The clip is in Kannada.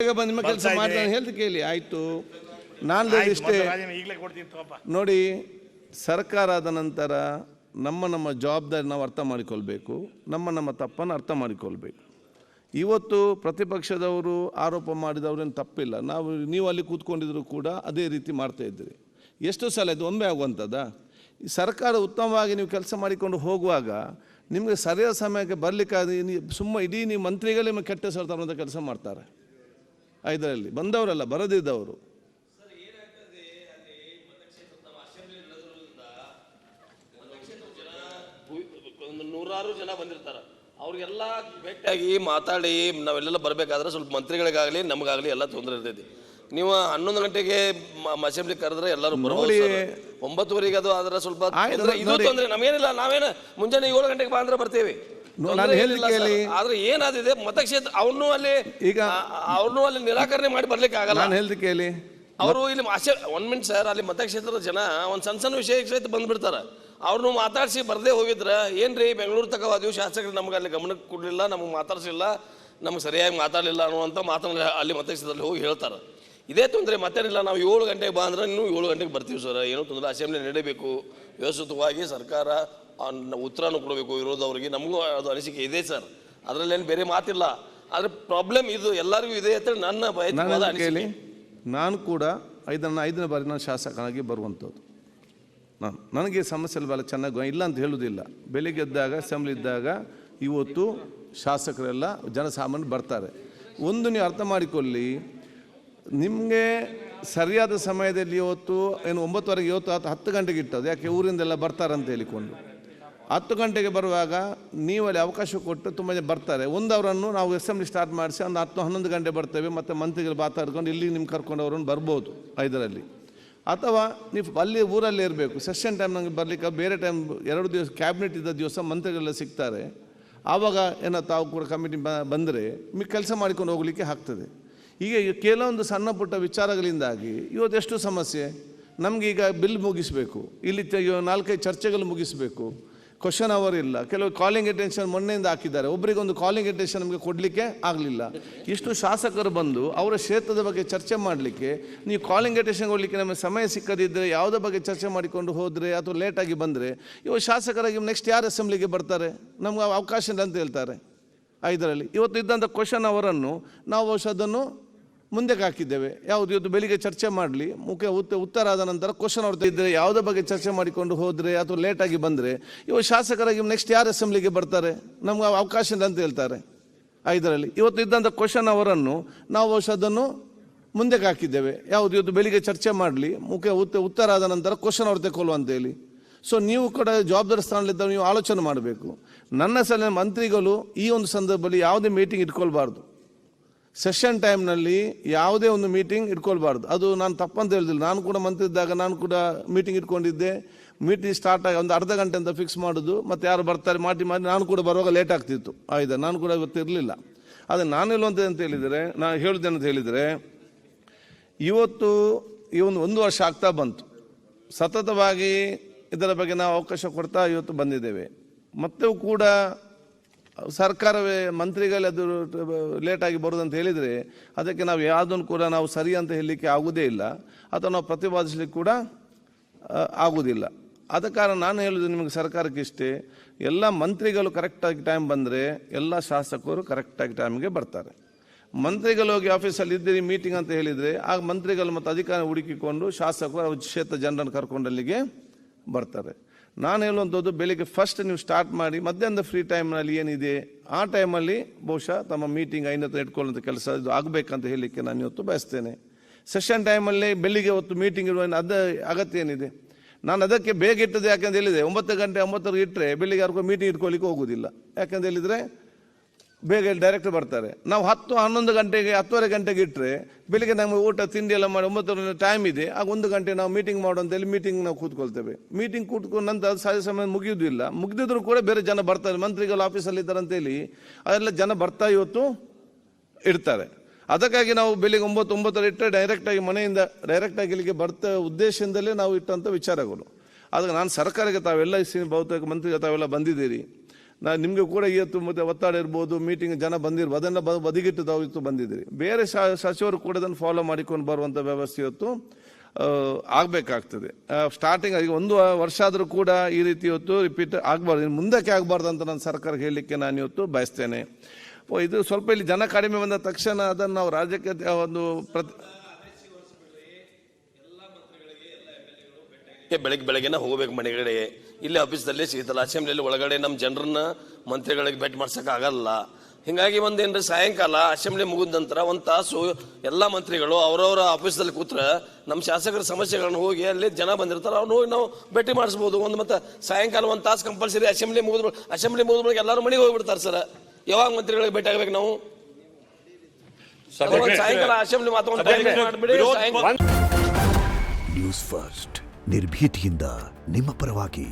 ಬೇಗ ಬಂದು ನಿಮ್ಮ ಕೆಲಸ ಮಾಡ್ತಾನೆ ಹೇಳ್ದು ಕೇಳಿ ಆಯಿತು. ನಾನು ಇಷ್ಟೇ ನೋಡಿ, ಸರ್ಕಾರ ಆದ ನಂತರ ನಮ್ಮ ಜವಾಬ್ದಾರಿ ನಾವು ಅರ್ಥ ಮಾಡಿಕೊಳ್ಬೇಕು, ನಮ್ಮ ತಪ್ಪನ್ನು ಅರ್ಥ ಮಾಡಿಕೊಳ್ಬೇಕು. ಇವತ್ತು ಪ್ರತಿಪಕ್ಷದವರು ಆರೋಪ ಮಾಡಿದವ್ರೇನು ತಪ್ಪಿಲ್ಲ, ನೀವು ಅಲ್ಲಿ ಕೂತ್ಕೊಂಡಿದ್ರು ಕೂಡ ಅದೇ ರೀತಿ ಮಾಡ್ತಾಯಿದ್ದೀರಿ. ಎಷ್ಟು ಸಲ ಇದು ಒಮ್ಮೆ ಆಗುವಂಥದ್ದಾ? ಈ ಸರ್ಕಾರ ಉತ್ತಮವಾಗಿ ನೀವು ಕೆಲಸ ಮಾಡಿಕೊಂಡು ಹೋಗುವಾಗ ನಿಮಗೆ ಸರಿಯಾದ ಸಮಯಕ್ಕೆ ಬರಲಿಕ್ಕಾದ್ರೆ ಇಡೀ ನೀವು ಮಂತ್ರಿಗಳೇ ನಿಮಗೆ ಕೆಟ್ಟ ಹೆಸರು ತರುವಂಥ ಕೆಲಸ ಮಾಡ್ತಾರೆ. ಇದರಲ್ಲಿ ಬಂದವರಲ್ಲ, ಬರದಿದ್ದವರು. ನೂರಾರು ಜನ ಬಂದಿರ್ತಾರೆ, ಅವ್ರಿಗೆಲ್ಲ ಭೇಟಿಯಾಗಿ ಮಾತಾಡಿ ನಾವೆಲ್ಲ ಬರಬೇಕಾದ್ರೆ ಸ್ವಲ್ಪ ಮಂತ್ರಿಗಳಿಗಾಗಲಿ ನಮಗಾಗಲಿ ಎಲ್ಲ ತೊಂದರೆ ಇರ್ತೈತಿ. ನೀವು 11 ಗಂಟೆಗೆ ಅಸೆಂಬ್ಲಿ ಕರೆದ್ರೆ ಎಲ್ಲರೂ ಬರ್ಬೋದು. 9:30 ಅದು ಆದ್ರೆ ಸ್ವಲ್ಪ ಇದು ತೊಂದರೆ ನಮಗೇನಿಲ್ಲ. ನಾವೇನು ಮುಂಜಾನೆ 7 ಗಂಟೆಗೆ ಬಾ ಅಂದ್ರೆ ಬರ್ತೇವೆ. ಆದ್ರೆ ಏನಾದಿದೆ ಮತಕ್ಷೇತ್ರ ಅವ್ರನ್ನೂ ಅಲ್ಲಿ ನಿರಾಕರಣೆ ಮಾಡಿ ಬರ್ಲಿಕ್ಕೆ ಆಗಲ್ಲ. ಅವರು ಇಲ್ಲಿ 1 ಮಿನಿಟ್ ಸರ್, ಅಲ್ಲಿ ಮತಕ್ಷೇತ್ರದ ಜನ ಒಂದು ಸಣ್ಣ ವಿಷಯ ಸಹಿತ ಬಂದ್ಬಿಡ್ತಾರೆ. ಅವ್ರನ್ನು ಮಾತಾಡಿಸಿ ಬರದೇ ಹೋಗಿದ್ರೆ ಏನ್ರಿ ಬೆಂಗಳೂರು ತಕ ಹೋದ್ವಿ, ಶಾಸಕರು ನಮ್ಗೆ ಅಲ್ಲಿ ಗಮನಕ್ಕೆ ಕೊಡಲಿಲ್ಲ, ನಮಗೆ ಮಾತಾಡಿಸಿಲ್ಲ, ನಮ್ಗೆ ಸರಿಯಾಗಿ ಮಾತಾಡಲಿಲ್ಲ ಅನ್ನುವಂಥ ಮಾತನ್ನ ಅಲ್ಲಿ ಮತಕ್ಷೇತ್ರದಲ್ಲಿ ಹೋಗಿ ಹೇಳ್ತಾರೆ. ಇದೇ ತೊಂದರೆ ಮತ್ತೇನಿಲ್ಲ. ನಾವು 7 ಗಂಟೆಗೆ ಬಾ ಅಂದ್ರೆ ಇನ್ನೂ 7 ಗಂಟೆಗೆ ಬರ್ತೀವಿ ಸರ್, ಏನೂ ತೊಂದರೆ. ಅಸೆಂಬ್ಲಿ ನಡೀಬೇಕು ವ್ಯವಸ್ಥಿತವಾಗಿ, ಸರ್ಕಾರ ಉತ್ತರನೂ ಕೊಡಬೇಕು ವಿರೋಧವ್ರಿಗೆ, ನಮಗೂ ಅದು ಅನಿಸಿಕೆ ಇದೆ ಸರ್, ಅದರಲ್ಲೇನು ಬೇರೆ ಮಾತಿಲ್ಲ. ಆದರೆ ಪ್ರಾಬ್ಲಮ್ ಇದು ಎಲ್ಲರಿಗೂ ಇದೆ ಅಂತ ನನ್ನ ಹೇಳಿ. ನಾನು ಕೂಡ 5ನೇ ಬಾರಿ ನಾನು ಶಾಸಕನಾಗಿ ಬರುವಂಥದ್ದು. ನನಗೆ ಸಮಸ್ಯೆ ಭಾಳ ಚೆನ್ನಾಗಿ ಇಲ್ಲ ಅಂತ ಹೇಳೋದಿಲ್ಲ. ಬೆಳಿಗ್ಗೆ ಎದ್ದಾಗ ಅಸೆಂಬ್ಲಿ ಇದ್ದಾಗ ಇವತ್ತು ಶಾಸಕರೆಲ್ಲ ಜನಸಾಮಾನ್ಯರು ಬರ್ತಾರೆ. ಒಂದು ನೀವು ಅರ್ಥ ಮಾಡಿಕೊಳ್ಳಿ, ನಿಮಗೆ ಸರಿಯಾದ ಸಮಯದಲ್ಲಿ ಇವತ್ತು ಏನು 9:15 ಇವತ್ತು 10 ಗಂಟೆಗೆ ಇಟ್ಟದ್ದು, ಯಾಕೆ ಊರಿಂದೆಲ್ಲ ಬರ್ತಾರಂತ ಹೇಳಿಕೊಂಡು 10 ಗಂಟೆಗೆ ಬರುವಾಗ ನೀವಲ್ಲಿ ಅವಕಾಶ ಕೊಟ್ಟು ತುಂಬ ಜನ ಬರ್ತಾರೆ. ಅವರನ್ನು ನಾವು ಅಸೆಂಬ್ಲಿ ಸ್ಟಾರ್ಟ್ ಮಾಡಿಸಿ ಒಂದು 10-11 ಗಂಟೆ ಬರ್ತೇವೆ, ಮತ್ತು ಮಂತ್ರಿಗಳು ಮಾತಾಡ್ಕೊಂಡು ಇಲ್ಲಿ ನಿಮ್ಗೆ ಕರ್ಕೊಂಡವ್ರನ್ನು ಬರ್ಬೋದು 5ರಲ್ಲಿ. ಅಥವಾ ನೀವು ಅಲ್ಲಿ ಊರಲ್ಲೇ ಇರಬೇಕು. ಸೆಷನ್ ಟೈಮ್ ನನಗೆ ಬರಲಿಕ್ಕೆ ಬೇರೆ ಟೈಮ್ 2 ದಿವಸ ಕ್ಯಾಬಿನೆಟ್ ಇದ್ದ ದಿವಸ ಮಂತ್ರಿಗಳೆಲ್ಲ ಸಿಗ್ತಾರೆ. ಆವಾಗ ಏನೋ ತಾವು ಕೂಡ ಕಮಿಟಿ ಬಂದರೆ ನಿಮಗೆ ಕೆಲಸ ಮಾಡಿಕೊಂಡು ಹೋಗಲಿಕ್ಕೆ ಆಗ್ತದೆ. ಈಗ ಕೆಲವೊಂದು ಸಣ್ಣ ಪುಟ್ಟ ವಿಚಾರಗಳಿಂದಾಗಿ ಇವತ್ತು ಎಷ್ಟು ಸಮಸ್ಯೆ. ನಮಗೀಗ ಬಿಲ್ ಮುಗಿಸಬೇಕು, ಇಲ್ಲಿ 4-5 ಚರ್ಚೆಗಳು ಮುಗಿಸಬೇಕು, ಕ್ವಶನ್ ಅವರ್ ಇಲ್ಲ, ಕೆಲವು ಕಾಲಿಂಗ್ ಅಟೆನ್ಷನ್ ಮೊನ್ನೆಯಿಂದ ಹಾಕಿದ್ದಾರೆ, ಒಬ್ಬರಿಗೊಂದು ಕಾಲಿಂಗ್ ಅಟೆನ್ಷನ್ ನಮಗೆ ಕೊಡಲಿಕ್ಕೆ ಆಗಲಿಲ್ಲ. ಇಷ್ಟು ಶಾಸಕರು ಬಂದು ಅವರ ಕ್ಷೇತ್ರದ ಬಗ್ಗೆ ಚರ್ಚೆ ಮಾಡಲಿಕ್ಕೆ ನೀವು ಕಾಲಿಂಗ್ ಅಟೆನ್ಷನ್ ಕೊಡಲಿಕ್ಕೆ ನಮಗೆ ಸಮಯ ಸಿಕ್ಕದಿದ್ದರೆ ಯಾವುದೇ ಬಗ್ಗೆ ಚರ್ಚೆ ಮಾಡಿಕೊಂಡು ಹೋದರೆ ಅಥವಾ ಲೇಟಾಗಿ ಬಂದರೆ ಇವಾಗ ಶಾಸಕರಾಗಿ ನೆಕ್ಸ್ಟ್ ಯಾರು ಅಸೆಂಬ್ಲಿಗೆ ಬರ್ತಾರೆ, ನಮ್ಗೆ ಅವಕಾಶ ಇಲ್ಲ ಅಂತ ಹೇಳ್ತಾರೆ. 5ರಲ್ಲಿ ಇವತ್ತು ಇದ್ದಂಥ ಕ್ವಶನ್ ಅವರನ್ನು ನಾವು ಅದನ್ನು ಮುಂದಕ್ಕೆ ಹಾಕಿದ್ದೇವೆ. ಯಾವುದು ಇವತ್ತು ಬೆಳಿಗ್ಗೆ ಚರ್ಚೆ ಮಾಡಲಿ, ಉತ್ತರ ಆದ ನಂತರ ಕ್ವಶನ್ ಅವ್ರ ಇದ್ದರೆ ಯಾವುದೇ ಬಗ್ಗೆ ಚರ್ಚೆ ಮಾಡಿಕೊಂಡು ಹೋದರೆ ಅಥವಾ ಲೇಟಾಗಿ ಬಂದರೆ ಇವಾಗ ಶಾಸಕರಾಗಿ ನೆಕ್ಸ್ಟ್ ಯಾರು ಅಸೆಂಬ್ಲಿಗೆ ಬರ್ತಾರೆ, ನಮ್ಗೆ ಅವಕಾಶ ಇಲ್ಲ ಅಂತ ಹೇಳ್ತಾರೆ. 5ರಲ್ಲಿ ಇವತ್ತು ಇದ್ದಂಥ ಕ್ವಶನ್ ಅವರನ್ನು ನಾವು ಅದನ್ನು ಮುಂದಕ್ಕೆ ಹಾಕಿದ್ದೇವೆ. ಯಾವುದು ಇವತ್ತು ಬೆಳಿಗ್ಗೆ ಚರ್ಚೆ ಮಾಡಲಿ, ಉತ್ತರ ಆದ ನಂತರ ಕ್ವಶನ್ ಅವ್ರು ತೆಗೊಳ್ಳುವ ಅಂತೇಳಿ. ಸೊ ನೀವು ಕೂಡ ಜವಾಬ್ದಾರಿ ಸ್ಥಾನದಲ್ಲಿದ್ದಾಗ ನೀವು ಆಲೋಚನೆ ಮಾಡಬೇಕು. ನನ್ನ ಸಲ ಮಂತ್ರಿಗಳು ಈ ಒಂದು ಸಂದರ್ಭದಲ್ಲಿ ಯಾವುದೇ ಮೀಟಿಂಗ್ ಇಟ್ಕೊಳ್ಬಾರ್ದು. ಸೆಷನ್ ಟೈಮ್ನಲ್ಲಿ ಯಾವುದೇ ಒಂದು ಮೀಟಿಂಗ್ ಇಟ್ಕೊಳ್ಬಾರ್ದು. ಅದು ನಾನು ತಪ್ಪಂತ ಹೇಳ್ದಿಲ್ಲ, ನಾನು ಕೂಡ ಮಂತ್ರಿ ಇದ್ದಾಗ ನಾನು ಕೂಡ ಮೀಟಿಂಗ್ ಇಟ್ಕೊಂಡಿದ್ದೆ. ಮೀಟಿಂಗ್ ಸ್ಟಾರ್ಟ್ ಆಗಿ ಒಂದು ಅರ್ಧ ಗಂಟೆ ಅಂತ ಫಿಕ್ಸ್ ಮಾಡೋದು, ಮತ್ತು ಯಾರು ಬರ್ತಾರೆ ಮಾಡಿ ನಾನು ಕೂಡ ಬರುವಾಗ ಲೇಟ್ ಆಗ್ತಿತ್ತು. ನಾನು ಕೂಡ ಇವತ್ತು ಇರಲಿಲ್ಲ. ಆದರೆ ನಾನು ಹೇಳುವಂಥದ್ದು ಅಂತ ಹೇಳಿದರೆ, ನಾನು ಹೇಳುವುದೇನಂತ ಹೇಳಿದರೆ, ಇವತ್ತು ಈ ಒಂದು 1 ವರ್ಷ ಆಗ್ತಾ ಬಂತು, ಸತತವಾಗಿ ಇದರ ಬಗ್ಗೆ ನಾವು ಅವಕಾಶ ಕೊಡ್ತಾ ಇವತ್ತು ಬಂದಿದ್ದೇವೆ. ಮತ್ತು ಕೂಡ ಸರ್ಕಾರವೇ ಮಂತ್ರಿಗಳದು ಲೇಟಾಗಿ ಬರೋದಂತ ಹೇಳಿದರೆ ಅದಕ್ಕೆ ನಾವು ಯಾವುದನ್ನು ಕೂಡ ನಾವು ಸರಿ ಅಂತ ಹೇಳಲಿಕ್ಕೆ ಆಗೋದೇ ಇಲ್ಲ, ಅಥವಾ ನಾವು ಪ್ರತಿಪಾದಿಸಲಿಕ್ಕೆ ಕೂಡ ಆಗೋದಿಲ್ಲ. ಆದ ಕಾರಣ ನಾನು ಹೇಳೋದು ನಿಮಗೆ ಸರ್ಕಾರಕ್ಕೆ ಇಷ್ಟೇ, ಎಲ್ಲ ಮಂತ್ರಿಗಳು ಕರೆಕ್ಟಾಗಿ ಟೈಮ್ ಬಂದರೆ ಎಲ್ಲ ಶಾಸಕರು ಕರೆಕ್ಟಾಗಿ ಟೈಮ್ಗೆ ಬರ್ತಾರೆ. ಮಂತ್ರಿಗಳು ಹೋಗಿ ಆಫೀಸಲ್ಲಿ ಇದ್ದೀರಿ ಮೀಟಿಂಗ್ ಅಂತ ಹೇಳಿದರೆ ಆಗ ಮಂತ್ರಿಗಳು ಮತ್ತು ಅಧಿಕಾರ ಹುಡುಕಿಕೊಂಡು ಶಾಸಕರು ಕ್ಷೇತ್ರ ಜನರನ್ನು ಕರ್ಕೊಂಡು ಅಲ್ಲಿಗೆ ಬರ್ತಾರೆ. ನಾನು ಹೇಳುವಂಥದ್ದು, ಬೆಳಿಗ್ಗೆ ಫಸ್ಟ್ ನೀವು ಸ್ಟಾರ್ಟ್ ಮಾಡಿ ಮಧ್ಯಾಹ್ನದ ಫ್ರೀ ಟೈಮ್ನಲ್ಲಿ ಏನಿದೆ ಆ ಟೈಮಲ್ಲಿ ಬಹುಶಃ ತಮ್ಮ ಮೀಟಿಂಗ್ ಐನತ್ರ ಇಟ್ಕೊಳ್ಳುವಂಥ ಕೆಲಸ ಇದು ಆಗಬೇಕಂತ ಹೇಳಲಿಕ್ಕೆ ನಾನು ಇವತ್ತು ಬಯಸ್ತೇನೆ. ಸೆಷನ್ ಟೈಮಲ್ಲಿ ಬೆಳಿಗ್ಗೆ ಹೊತ್ತು ಮೀಟಿಂಗ್ ಇರುವ ಅಗತ್ಯ ಏನಿದೆ? ನಾನು ಅದಕ್ಕೆ ಬೇಗ ಇಟ್ಟದ್ದು ಯಾಕೆಂತ ಹೇಳಿದರೆ 9 ಗಂಟೆ 9ಕ್ಕೆ ಇಟ್ಟರೆ ಬೆಳಿಗ್ಗೆ ಯಾರಿಗೂ ಮೀಟಿಂಗ್ ಇಟ್ಕೊಳ್ಳಿಕ್ಕೆ ಹೋಗೋದಿಲ್ಲ. ಯಾಕೆಂತ ಹೇಳಿದರೆ ಬೇಗ ಡೈರೆಕ್ಟ್ ಬರ್ತಾರೆ. ನಾವು 10-11 ಗಂಟೆಗೆ 10:30 ಗಂಟೆಗೆ ಇಟ್ಟರೆ ಬೆಳಿಗ್ಗೆ ನಮಗೆ ಊಟ ತಿಂಡಿ ಎಲ್ಲ ಮಾಡಿ 9 ಟೈಮ್ ಇದೆ, ಆಗ 1 ಗಂಟೆ ನಾವು ಮೀಟಿಂಗ್ ಮಾಡೋ ಅಂತೇಳಿ ಮೀಟಿಂಗ್ ನಾವು ಕೂತ್ಕೊಳ್ತೇವೆ. ಮೀಟಿಂಗ್ ಕೂತ್ಕೊಂಡು ನಂತರ ಸರಿ ಸಮಯ ಮುಗಿಯೋದಿಲ್ಲ, ಮುಗಿದಿದ್ರು ಕೂಡ ಬೇರೆ ಜನ ಬರ್ತಾರೆ, ಮಂತ್ರಿಗಳು ಆಫೀಸಲ್ಲಿ ಇದ್ದಾರೆ ಅಂತೇಳಿ ಅದೆಲ್ಲ ಜನ ಬರ್ತಾ ಇವತ್ತು ಇರ್ತಾರೆ. ಅದಕ್ಕಾಗಿ ನಾವು ಬೆಳಿಗ್ಗೆ 9-9 ಇಟ್ಟರೆ ಡೈರೆಕ್ಟಾಗಿ ಮನೆಯಿಂದ ಡೈರೆಕ್ಟಾಗಿ ಇಲ್ಲಿಗೆ ಬರ್ತಾ ಉದ್ದೇಶದಿಂದಲೇ ನಾವು ಇಟ್ಟಂಥ ವಿಚಾರಗಳು. ಅದಕ್ಕೆ ನಾನು ಸರ್ಕಾರಕ್ಕೆ ತಾವೆಲ್ಲ ಬಹುತೇಕ ಮಂತ್ರಿಗಳು ತಾವೆಲ್ಲ ಬಂದಿದ್ದೀರಿ, ನಿಮಗೆ ಕೂಡ ಇವತ್ತು ಮತ್ತೆ ಒತ್ತಡ ಇರ್ಬೋದು, ಮೀಟಿಂಗ್ ಜನ ಬಂದಿರ್ಬೋದು, ಅದನ್ನು ಬದಿಗಿಟ್ಟು ತಾವು ಇವತ್ತು ಬಂದಿದ್ದೀರಿ. ಬೇರೆ ಸಚಿವರು ಕೂಡ ಅದನ್ನು ಫಾಲೋ ಮಾಡಿಕೊಂಡು ಬರುವಂಥ ವ್ಯವಸ್ಥೆ ಇವತ್ತು ಆಗಬೇಕಾಗ್ತದೆ. ಸ್ಟಾರ್ಟಿಂಗ್ ಈಗ 1 ವರ್ಷ ಆದರೂ ಕೂಡ ಈ ರೀತಿ ಇವತ್ತು ರಿಪೀಟ್ ಆಗಬಾರ್ದು, ಇನ್ನು ಮುಂದಕ್ಕೆ ಆಗಬಾರ್ದು ಅಂತ ನಾನು ಸರ್ಕಾರ ಹೇಳಲಿಕ್ಕೆ ನಾನು ಇವತ್ತು ಬಯಸ್ತೇನೆ. ಇದು ಸ್ವಲ್ಪ ಇಲ್ಲಿ ಜನ ಕಡಿಮೆ ಬಂದ ತಕ್ಷಣ ಅದನ್ನು ನಾವು ರಾಜ್ಯಕ್ಕೆ ಒಂದು ಬೆಳಗ್ಗೆನ ಹೋಗ್ಬೇಕು ಮನೆಗಳಿಗೆ, ಇಲ್ಲಿ ಆಫೀಸ್ದಲ್ಲೇ ಸಿಗುತ್ತಲ್ಲ, ಅಸೆಂಬ್ಲಿಯಲ್ಲಿ ಒಳಗಡೆ ನಮ್ಮ ಜನರನ್ನ ಮಂತ್ರಿಗಳಿಗೆ ಭೇಟಿ ಮಾಡ್ಸೋಕೆ ಆಗಲ್ಲ. ಹಿಂಗಾಗಿ ಒಂದೇನ್ರಿ ಸಾಯಂಕಾಲ ಅಸೆಂಬ್ಲಿ ಮುಗಿದ ನಂತರ 1 ತಾಸು ಎಲ್ಲ ಮಂತ್ರಿಗಳು ಅವರವರ ಆಫೀಸ್ದಲ್ಲಿ ಕೂತ್ರೆ ನಮ್ಮ ಶಾಸಕರ ಸಮಸ್ಯೆಗಳನ್ನು ಹೋಗಿ ಅಲ್ಲಿ ಜನ ಬಂದಿರ್ತಾರೆ, ಅವ್ನು ಹೋಗಿ ನಾವು ಭೇಟಿ ಮಾಡಿಸ್ಬೋದು. ಮತ್ತೆ ಸಾಯಂಕಾಲ 1 ತಾಸು ಕಂಪಲ್ಸರಿ ಅಸೆಂಬ್ಲಿ ಮುಗಿದ್ಮೇಲೆ ಎಲ್ಲರೂ ಮನೆಗೆ ಹೋಗ್ಬಿಡ್ತಾರೆ ಸರ್. ಯಾವಾಗ ಮಂತ್ರಿಗಳಿಗೆ ಭೇಟಿ ಆಗ್ಬೇಕು ನಾವು? ಸಾಯಂಕಾಲ ಅಸೆಂಬ್ಲಿ ಮಾಡಿಬಿಡಿ. ನ್ಯೂಸ್ ಫಸ್ಟ್ ನಿರ್ಭೀತಿಯಿಂದ ನಿಮ್ಮ ಪರವಾಗಿ.